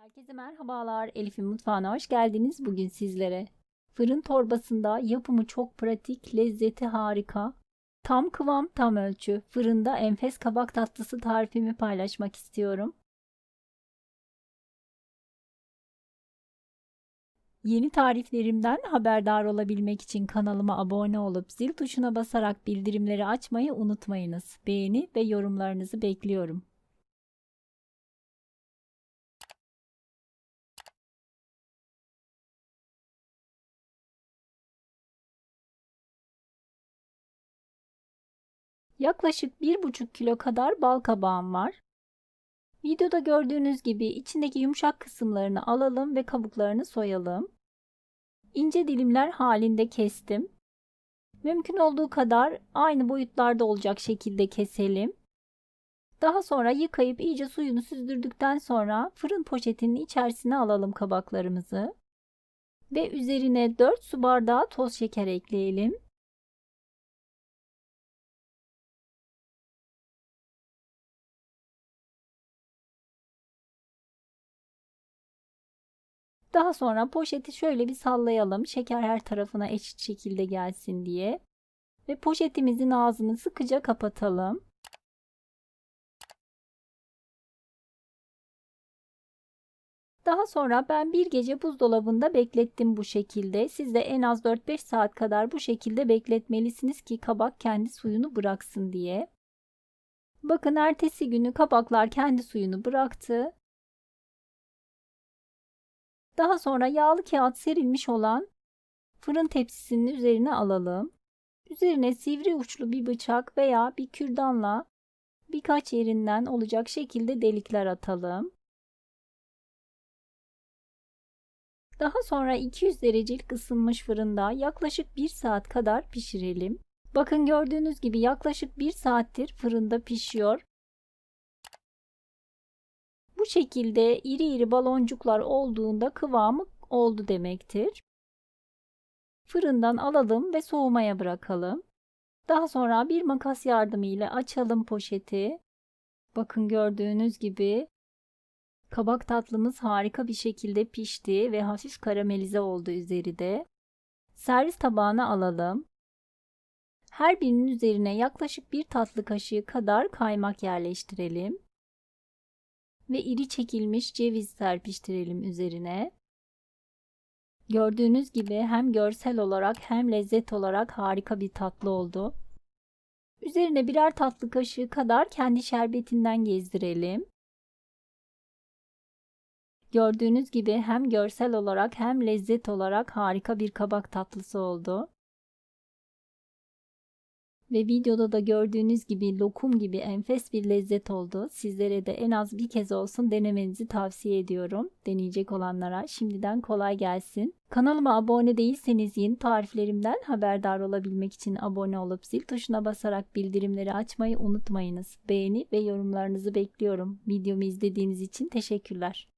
Herkese merhabalar. Elif'in mutfağına hoş geldiniz. Bugün sizlere fırın torbasında yapımı çok pratik, lezzeti harika, tam kıvam, tam ölçü, fırında enfes kabak tatlısı tarifimi paylaşmak istiyorum. Yeni tariflerimden haberdar olabilmek için kanalıma abone olup zil tuşuna basarak bildirimleri açmayı unutmayınız. Beğeni ve yorumlarınızı bekliyorum. Yaklaşık 1,5 kilo kadar bal kabağım var. Videoda gördüğünüz gibi içindeki yumuşak kısımlarını alalım ve kabuklarını soyalım. İnce dilimler halinde kestim. Mümkün olduğu kadar aynı boyutlarda olacak şekilde keselim. Daha sonra yıkayıp iyice suyunu süzdürdükten sonra fırın poşetinin içerisine alalım kabaklarımızı. Ve üzerine 4 su bardağı toz şeker ekleyelim. Daha sonra poşeti şöyle bir sallayalım. Şeker her tarafına eşit şekilde gelsin diye. Ve poşetimizin ağzını sıkıca kapatalım. Daha sonra ben bir gece buzdolabında beklettim bu şekilde. Siz de en az 4-5 saat kadar bu şekilde bekletmelisiniz ki kabak kendi suyunu bıraksın diye. Bakın ertesi günü kabaklar kendi suyunu bıraktı. Daha sonra yağlı kağıt serilmiş olan fırın tepsisinin üzerine alalım. Üzerine sivri uçlu bir bıçak veya bir kürdanla birkaç yerinden olacak şekilde delikler atalım. Daha sonra 200 derecelik ısınmış fırında yaklaşık 1 saat kadar pişirelim. Bakın gördüğünüz gibi yaklaşık 1 saattir fırında pişiyor. Bu şekilde iri iri baloncuklar olduğunda kıvamı oldu demektir. Fırından alalım ve soğumaya bırakalım. Daha sonra bir makas yardımıyla açalım poşeti. Bakın gördüğünüz gibi kabak tatlımız harika bir şekilde pişti ve hafif karamelize oldu üzeri de. Servis tabağına alalım. Her birinin üzerine yaklaşık 1 tatlı kaşığı kadar kaymak yerleştirelim. Ve iri çekilmiş ceviz serpiştirelim üzerine. Gördüğünüz gibi hem görsel olarak hem lezzet olarak harika bir tatlı oldu. Üzerine birer tatlı kaşığı kadar kendi şerbetinden gezdirelim. Gördüğünüz gibi hem görsel olarak hem lezzet olarak harika bir kabak tatlısı oldu. Ve videoda da gördüğünüz gibi lokum gibi enfes bir lezzet oldu. Sizlere de en az bir kez olsun denemenizi tavsiye ediyorum. Deneyecek olanlara şimdiden kolay gelsin. Kanalıma abone değilseniz yeni tariflerimden haberdar olabilmek için abone olup zil tuşuna basarak bildirimleri açmayı unutmayınız. Beğeni ve yorumlarınızı bekliyorum. Videomu izlediğiniz için teşekkürler.